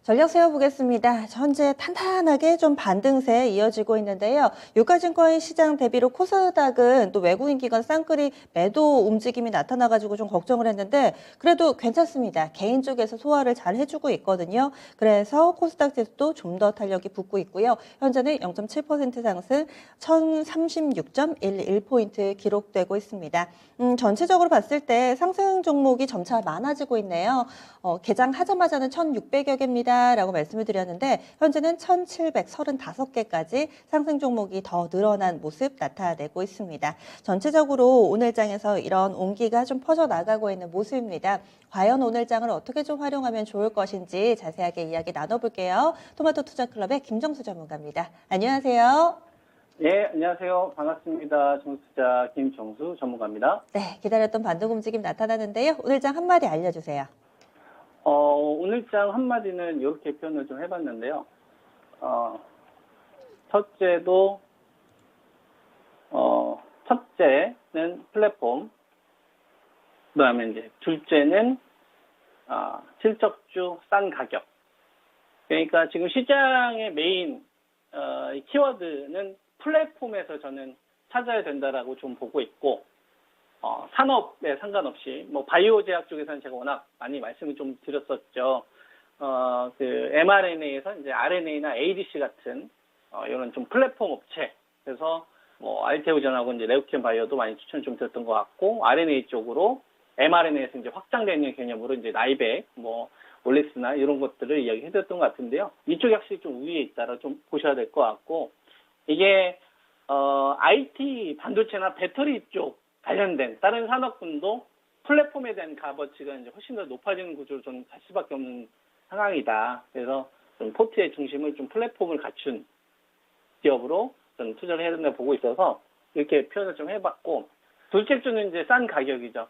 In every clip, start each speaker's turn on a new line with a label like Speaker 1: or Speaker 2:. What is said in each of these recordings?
Speaker 1: 전력 세워보겠습니다. 현재 탄탄하게 좀 반등세 이어지고 있는데요. 유가증권 시장 대비로 코스닥은 또 외국인 기관 쌍끌이 매도 움직임이 나타나가지고 좀 걱정을 했는데 그래도 괜찮습니다. 개인 쪽에서 소화를 잘 해주고 있거든요. 그래서 코스닥 지수도 좀 더 탄력이 붙고 있고요. 현재는 0.7% 상승 1036.11포인트 기록되고 있습니다. 전체적으로 봤을 때 상승 종목이 점차 많아지고 있네요. 개장하자마자는 1,600여 개입니다. 라고 말씀을 드렸는데 현재는 1,735개까지 상승 종목이 더 늘어난 모습 나타내고 있습니다. 전체적으로 오늘장에서 이런 온기가 좀 퍼져나가고 있는 모습입니다. 과연 오늘장을 어떻게 좀 활용하면 좋을 것인지 자세하게 이야기 나눠볼게요. 토마토 투자클럽의 김정수 전문가입니다. 안녕하세요.
Speaker 2: 예, 안녕하세요. 반갑습니다. 정수자 김정수 전문가입니다.
Speaker 1: 네, 기다렸던 반등 움직임 나타나는데요. 오늘장 한마디 알려주세요.
Speaker 2: 오늘장 한마디는 이렇게 표현을 좀 해봤는데요. 첫째는 플랫폼, 그 다음에 이제 둘째는, 실적주 싼 가격. 그러니까 지금 시장의 메인, 키워드는 플랫폼에서 저는 찾아야 된다라고 좀 보고 있고, 산업에 상관없이, 바이오 제약 쪽에서는 제가 워낙 많이 말씀을 좀 드렸었죠. mRNA에서 이제 RNA나 ADC 같은, 이런 좀 플랫폼 업체. 그래서, 알테오전하고 이제 레우키온 바이오도 많이 추천 좀 드렸던 것 같고, RNA 쪽으로 mRNA에서 이제 확장되는 개념으로 이제 나이백, 올릭스나 이런 것들을 이야기해 드렸던 것 같은데요. 이쪽이 확실히 좀 우위에 있다라 좀 보셔야 될 것 같고, 이게, IT 반도체나 배터리 쪽 관련된 다른 산업군도 플랫폼에 대한 값어치가 이제 훨씬 더 높아지는 구조로 좀 갈 수밖에 없는 상황이다. 그래서 좀 포트의 중심을 좀 플랫폼을 갖춘 기업으로 좀 투자를 해야 된다고 보고 있어서 이렇게 표현을 좀 해봤고, 둘째 주는 이제 싼 가격이죠.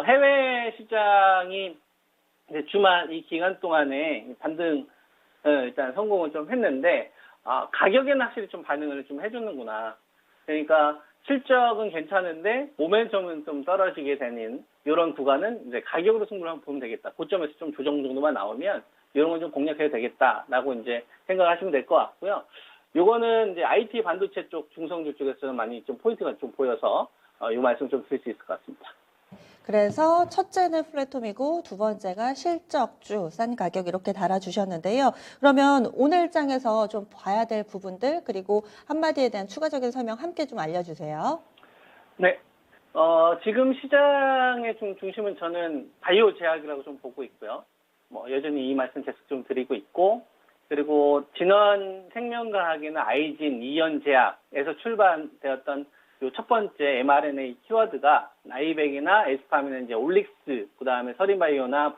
Speaker 2: 해외 시장이 이제 주말 이 기간 동안에 반등, 일단 성공을 좀 했는데, 가격에는 확실히 좀 반응을 좀 해주는구나. 그러니까 실적은 괜찮은데 모멘텀은 좀 떨어지게 되는 이런 구간은 이제 가격으로 승부를 한번 보면 되겠다. 고점에서 좀 조정 정도만 나오면 이런 건 좀 공략해도 되겠다라고 이제 생각하시면 될 것 같고요. 요거는 이제 IT 반도체 쪽 중성주 쪽에서는 많이 좀 포인트가 좀 보여서 이 말씀 좀 드릴 수 있을 것 같습니다.
Speaker 1: 그래서 첫째는 플랫폼이고 두 번째가 실적주, 싼 가격 이렇게 달아주셨는데요. 그러면 오늘장에서 좀 봐야 될 부분들 그리고 한마디에 대한 추가적인 설명 함께 좀 알려주세요.
Speaker 2: 네. 지금 시장의 중심은 저는 바이오 제약이라고 좀 보고 있고요. 여전히 이 말씀 계속 좀 드리고 있고, 그리고 진원 생명과학이나 아이진, 이연제약에서 출발되었던 요 첫 번째 mRNA 키워드가 나이백이나 에스팜이나 이제 올릭스, 그 다음에 서린바이오나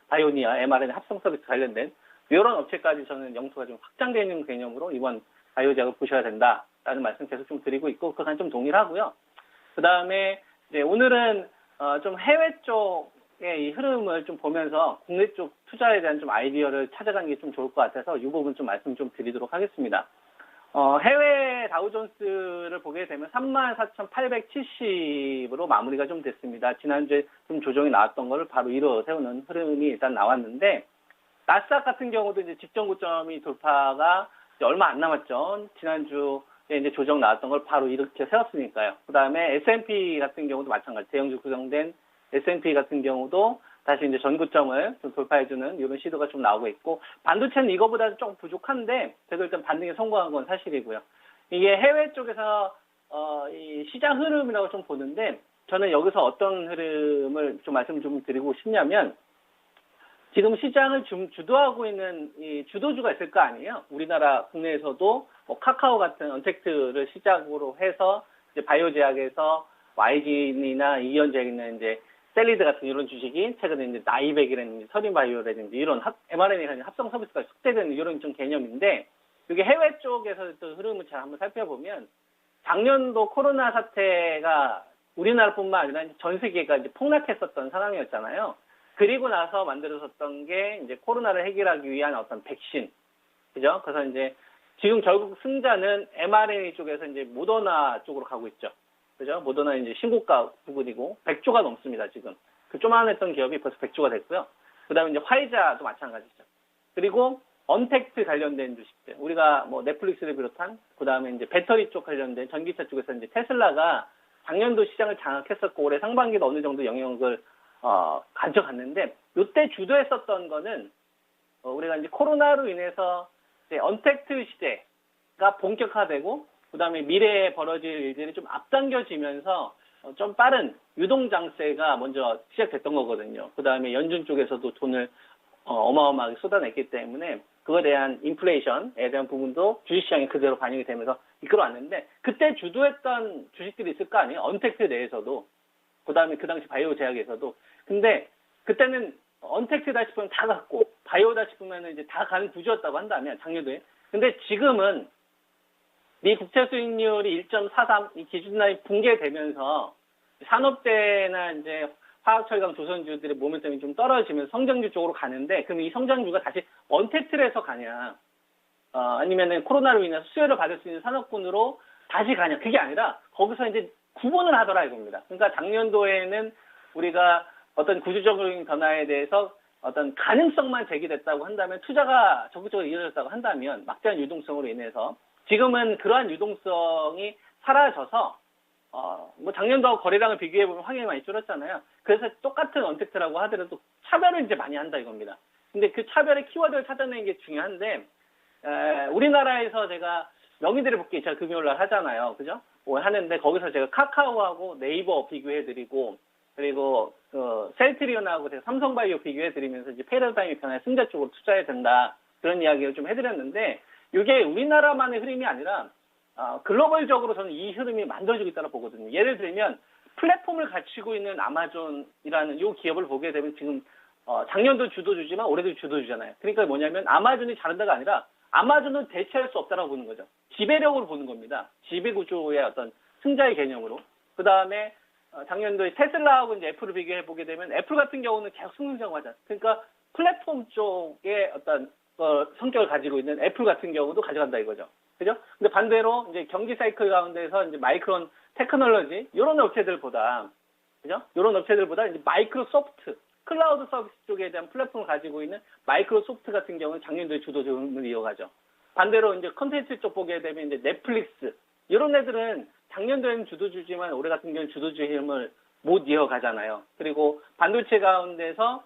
Speaker 2: 바이오니아 mRNA 합성 서비스 관련된 이런 업체까지 저는 영토가 좀 확장되는 개념으로 이번 바이오 제약을 보셔야 된다라는 말씀 계속 좀 드리고 있고, 그간 좀 동일하고요. 그 다음에 이제 오늘은 좀 해외 쪽의 이 흐름을 좀 보면서 국내 쪽 투자에 대한 좀 아이디어를 찾아가는 게 좀 좋을 것 같아서 이 부분 좀 말씀 좀 드리도록 하겠습니다. 해외 다우존스를 보게 되면 34,870으로 마무리가 좀 됐습니다. 지난주에 좀 조정이 나왔던 거를 바로 이뤄 세우는 흐름이 일단 나왔는데, 나스닥 같은 경우도 이제 직전 고점이 돌파가 이제 얼마 안 남았죠. 지난주에 이제 조정 나왔던 걸 바로 이렇게 세웠으니까요. 그 다음에 S&P 같은 경우도 마찬가지. 대형주 구성된 S&P 같은 경우도 다시 이제 전고점을 좀 돌파해주는 이런 시도가 좀 나오고 있고, 반도체는 이거보다 좀 부족한데, 그래도 일단 반등에 성공한 건 사실이고요. 이게 해외 쪽에서, 이 시장 흐름이라고 좀 보는데, 저는 여기서 어떤 흐름을 좀 말씀 좀 드리고 싶냐면, 지금 시장을 주도하고 있는 이 주도주가 있을 거 아니에요? 우리나라 국내에서도 카카오 같은 언택트를 시작으로 해서, 이제 바이오 제약에서 YGN이나 이연제약이나 이제 셀리드 같은 이런 주식이 최근에 이제 나이백이라든지 서린바이오라든지 이런 mRNA 합성 서비스가 확대되는 이런 좀 개념인데, 이게 해외 쪽에서 또 흐름을 잘 한번 살펴보면 작년도 코로나 사태가 우리나라뿐만 아니라 전 세계가 이제 폭락했었던 상황이었잖아요. 그리고 나서 만들어졌던 게 이제 코로나를 해결하기 위한 어떤 백신, 그죠? 그래서 이제 지금 결국 승자는 mRNA 쪽에서 이제 모더나 쪽으로 가고 있죠. 그죠? 모더나 이제 신고가 부분이고 100조가 넘습니다, 지금. 그 조만했던 기업이 벌써 100조가 됐고요. 그 다음에 이제 화이자도 마찬가지죠. 그리고 언택트 관련된 주식들, 우리가 뭐 넷플릭스를 비롯한 그다음에 이제 배터리 쪽 관련된 전기차 쪽에서 이제 테슬라가 작년도 시장을 장악했었고 올해 상반기도 어느 정도 영향을 가져갔는데 이때 주도했었던 거는 우리가 이제 코로나로 인해서 이제 언택트 시대가 본격화되고 그다음에 미래에 벌어질 일들이 좀 앞당겨지면서 좀 빠른 유동 장세가 먼저 시작됐던 거거든요. 그다음에 연준 쪽에서도 돈을 어마어마하게 쏟아냈기 때문에 그거에 대한 인플레이션에 대한 부분도 주식시장에 그대로 반영이 되면서 이끌어왔는데 그때 주도했던 주식들이 있을 거 아니에요. 언택트 내에서도 그다음에 그 당시 바이오 제약에서도. 근데 그때는 언택트다 싶으면 다 갔고 바이오다 싶으면 이제 다 가는 구조였다고 한다면 작년도에. 근데 지금은 미 국채 수익률이 1.43 이 기준라인 붕괴되면서 산업재나 이제 화학철강 조선주들의 모멘텀이 좀 떨어지면서 성장주 쪽으로 가는데 그럼 이 성장주가 다시 언택트에서 가냐 아니면은 코로나로 인해서 수혜를 받을 수 있는 산업군으로 다시 가냐 그게 아니라 거기서 이제 구분을 하더라 이겁니다. 그러니까 작년도에는 우리가 어떤 구조적인 변화에 대해서 어떤 가능성만 제기됐다고 한다면 투자가 적극적으로 이루어졌다고 한다면 막대한 유동성으로 인해서 지금은 그러한 유동성이 사라져서 뭐 작년도 거래량을 비교해 보면 확연히 많이 줄었잖아요. 그래서 똑같은 언택트라고 하더라도 차별을 이제 많이 한다 이겁니다. 근데 그 차별의 키워드를 찾아내는 게 중요한데 우리나라에서 제가 명의들을 볼게 제가 금요일 날 하잖아요. 그죠? 뭐 하는데 거기서 제가 카카오하고 네이버 비교해 드리고 그리고 셀트리온하고 제가 삼성바이오 비교해 드리면서 이제 패러다임의 변화의 승자 쪽으로 투자해야 된다. 그런 이야기를 좀 해드렸는데 이게 우리나라만의 흐름이 아니라 글로벌적으로 저는 이 흐름이 만들어지고 있다고 보거든요. 예를 들면 플랫폼을 갖추고 있는 아마존이라는 이 기업을 보게 되면 지금 작년도 주도주지만 올해도 주도주잖아요. 그러니까 뭐냐면 아마존이 잘한다가 아니라 아마존은 대체할 수 없다라고 보는 거죠. 지배력으로 보는 겁니다. 지배구조의 어떤 승자의 개념으로. 그 다음에 작년도에 테슬라하고 이제 애플을 비교해 보게 되면 애플 같은 경우는 계속 승승장구하잖아요. 그러니까 플랫폼 쪽의 어떤 성격을 가지고 있는 애플 같은 경우도 가져간다 이거죠. 그죠? 근데 반대로 이제 경기 사이클 가운데서 이제 마이크론 테크놀로지 이런 업체들보다 그죠? 이런 업체들보다 이제 마이크로소프트 클라우드 서비스 쪽에 대한 플랫폼을 가지고 있는 마이크로소프트 같은 경우는 작년도에 주도적으로 이어가죠. 반대로 이제 컨텐츠 쪽 보게 되면 이제 넷플릭스 이런 애들은 작년도에는 주도주지만 올해 같은 경우는 주도주의 힘을 못 이어가잖아요. 그리고 반도체 가운데서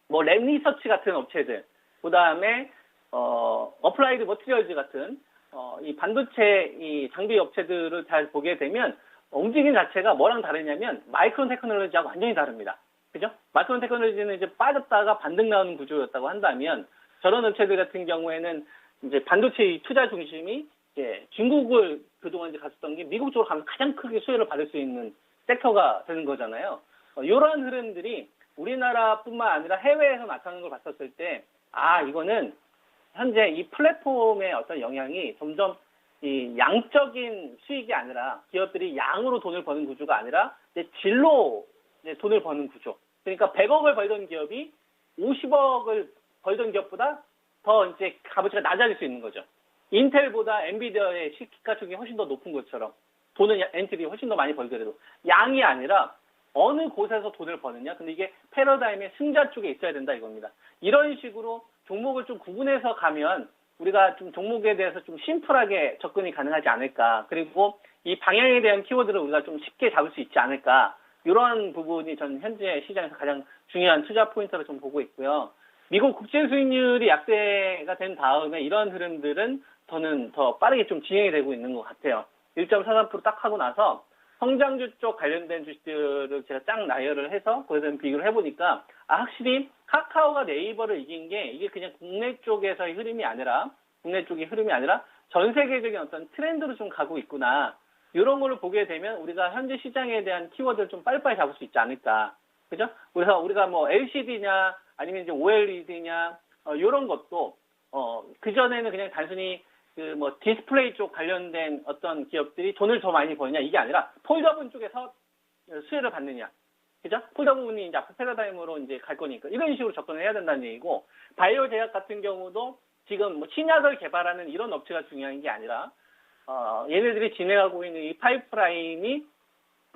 Speaker 2: 뭐 랩리서치 같은 업체들, 그 다음에 어플라이드 머티리얼즈 같은 이 반도체 이 장비 업체들을 잘 보게 되면 움직임 자체가 뭐랑 다르냐면 마이크론 테크놀로지하고 완전히 다릅니다. 그죠? 마이크론 테크놀로지는 이제 빠졌다가 반등 나오는 구조였다고 한다면 저런 업체들 같은 경우에는 이제 반도체 투자 중심이 이제 중국을 그동안 이제 갔었던 게 미국 쪽으로 가면 가장 크게 수혜를 받을 수 있는 섹터가 되는 거잖아요. 이러한 흐름들이 우리나라뿐만 아니라 해외에서 나타나는 걸 봤었을 때 이거는 현재 이 플랫폼의 어떤 영향이 점점 이 양적인 수익이 아니라 기업들이 양으로 돈을 버는 구조가 아니라 이제 질로 이제 돈을 버는 구조. 그러니까 100억을 벌던 기업이 50억을 벌던 기업보다 더 이제 값어치가 낮아질 수 있는 거죠. 인텔보다 엔비디아의 시가총액이 훨씬 더 높은 것처럼 돈은 엔트리 훨씬 더 많이 벌더라도 양이 아니라 어느 곳에서 돈을 버느냐. 근데 이게 패러다임의 승자 쪽에 있어야 된다 이겁니다. 이런 식으로 종목을 좀 구분해서 가면 우리가 좀 종목에 대해서 좀 심플하게 접근이 가능하지 않을까. 그리고 이 방향에 대한 키워드를 우리가 좀 쉽게 잡을 수 있지 않을까. 이런 부분이 전 현재 시장에서 가장 중요한 투자 포인트로 좀 보고 있고요. 미국 국채 수익률이 약세가 된 다음에 이런 흐름들은 저는 더 빠르게 좀 진행이 되고 있는 것 같아요. 1.43% 딱 하고 나서 성장주 쪽 관련된 주식들을 제가 쫙 나열을 해서 거기서 비교를 해보니까 확실히 카카오가 네이버를 이긴 게 이게 그냥 국내 쪽에서의 흐름이 아니라 전 세계적인 어떤 트렌드로 좀 가고 있구나. 이런 거를 보게 되면 우리가 현재 시장에 대한 키워드를 좀 빨리빨리 잡을 수 있지 않을까. 그죠? 그래서 우리가 뭐 LCD냐 아니면 이제 OLED냐 이런 것도 그전에는 그냥 단순히 그 뭐 디스플레이 쪽 관련된 어떤 기업들이 돈을 더 많이 버느냐 이게 아니라 폴더분 쪽에서 수혜를 받느냐. 그죠? 폴더분이 이제 앞으로 패러다임으로 이제 갈 거니까 이런 식으로 접근을 해야 된다는 얘기고 바이오 제약 같은 경우도 지금 뭐 신약을 개발하는 이런 업체가 중요한 게 아니라 얘네들이 진행하고 있는 이 파이프라인이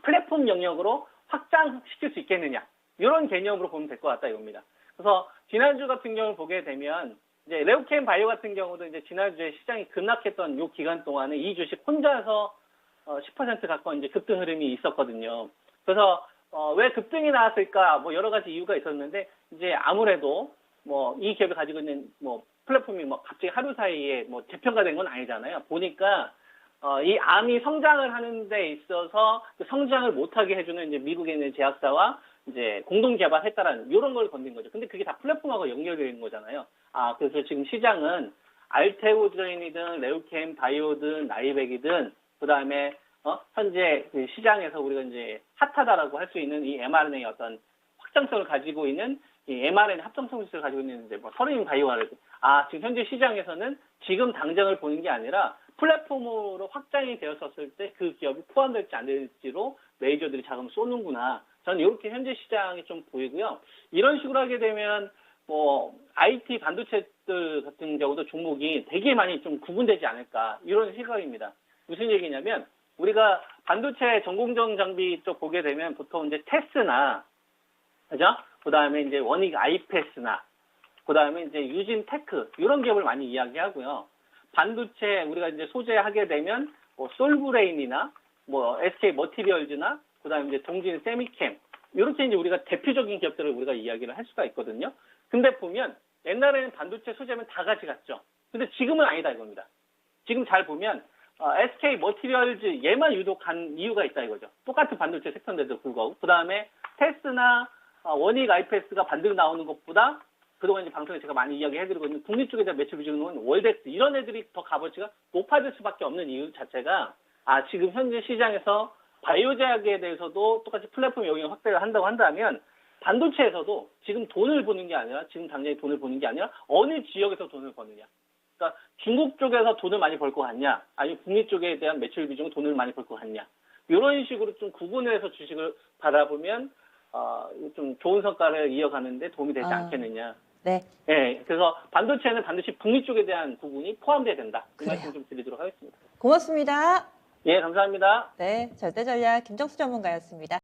Speaker 2: 플랫폼 영역으로 확장시킬 수 있겠느냐. 이런 개념으로 보면 될 것 같다 이겁니다. 그래서 지난주 같은 경우를 보게 되면 이제 레오케임 바이오 같은 경우도 이제 지난주에 시장이 급락했던 요 기간 동안에 이 주식 혼자서 10% 가까운 이제 급등 흐름이 있었거든요. 그래서 왜 급등이 나왔을까? 뭐 여러 가지 이유가 있었는데 이제 아무래도 뭐 이 기업이 가지고 있는 뭐 플랫폼이 뭐 갑자기 하루 사이에 뭐 재평가된 건 아니잖아요. 보니까 이 암이 성장을 하는 데 있어서 그 성장을 못하게 해주는 이제 미국에 있는 제약사와 이제 공동 개발했다라는 이런 걸 건든 거죠. 근데 그게 다 플랫폼하고 연결되어 있는 거잖아요. 그래서 지금 시장은 알테오제인이든 레우캠 바이오든 나이백이든 그다음에 현재 그 시장에서 우리가 이제 핫하다라고 할 수 있는 이 mRNA 어떤 확장성을 가지고 있는 이 mRNA 합성성 기술을 가지고 있는 이제 뭐 서린 바이오를 지금 현재 시장에서는 지금 당장을 보는 게 아니라 플랫폼으로 확장이 되었었을 때 그 기업이 포함될지 안 될지로 메이저들이 자금을 쏘는구나. 저는 이렇게 현재 시장이 좀 보이고요. 이런 식으로 하게 되면 뭐 IT 반도체들 같은 경우도 종목이 되게 많이 좀 구분되지 않을까 이런 생각입니다. 무슨 얘기냐면 우리가 반도체 전공정 장비 쪽 보게 되면 보통 이제 테스나 그죠? 그다음에 이제 원익 아이패스나 그다음에 이제 유진 테크 이런 기업을 많이 이야기하고요. 반도체 우리가 이제 소재하게 되면 뭐 솔브레인이나 뭐 SK 머티리얼즈나 그다음에 이제 동진 세미캠 이렇게 이제 우리가 대표적인 기업들을 우리가 이야기를 할 수가 있거든요. 근데 보면 옛날에는 반도체 소재면 다 같이 갔죠. 근데 지금은 아니다 이겁니다. 지금 잘 보면 SK 머티리얼즈 얘만 유독 간 이유가 있다 이거죠. 똑같은 반도체 섹터인데도 불구하고 그다음에 테스나 원익 아이패스가 반등 나오는 것보다 그동안 이제 방송에 제가 많이 이야기해드리고 있는 국내 쪽에 대한 매출 비중은 월덱스 이런 애들이 더 값어치가 높아질 수밖에 없는 이유 자체가 지금 현재 시장에서 바이오 제약에 대해서도 똑같이 플랫폼 영역 확대를 한다고 한다면 반도체에서도 지금 돈을 버는 게 아니라 지금 당장에 돈을 버는 게 아니라 어느 지역에서 돈을 버느냐. 그러니까 중국 쪽에서 돈을 많이 벌 것 같냐 아니면 북미 쪽에 대한 매출 비중은 돈을 많이 벌 것 같냐. 이런 식으로 좀 구분해서 주식을 바라보면 좀 좋은 성과를 이어가는데 도움이 되지 않겠느냐.
Speaker 1: 네.
Speaker 2: 네, 그래서 반도체는 반드시 북미 쪽에 대한 부분이 포함돼야 된다. 그
Speaker 1: 그래요.
Speaker 2: 말씀 좀 드리도록 하겠습니다.
Speaker 1: 고맙습니다.
Speaker 2: 예, 감사합니다.
Speaker 1: 네, 절대전략 김정수 전문가였습니다.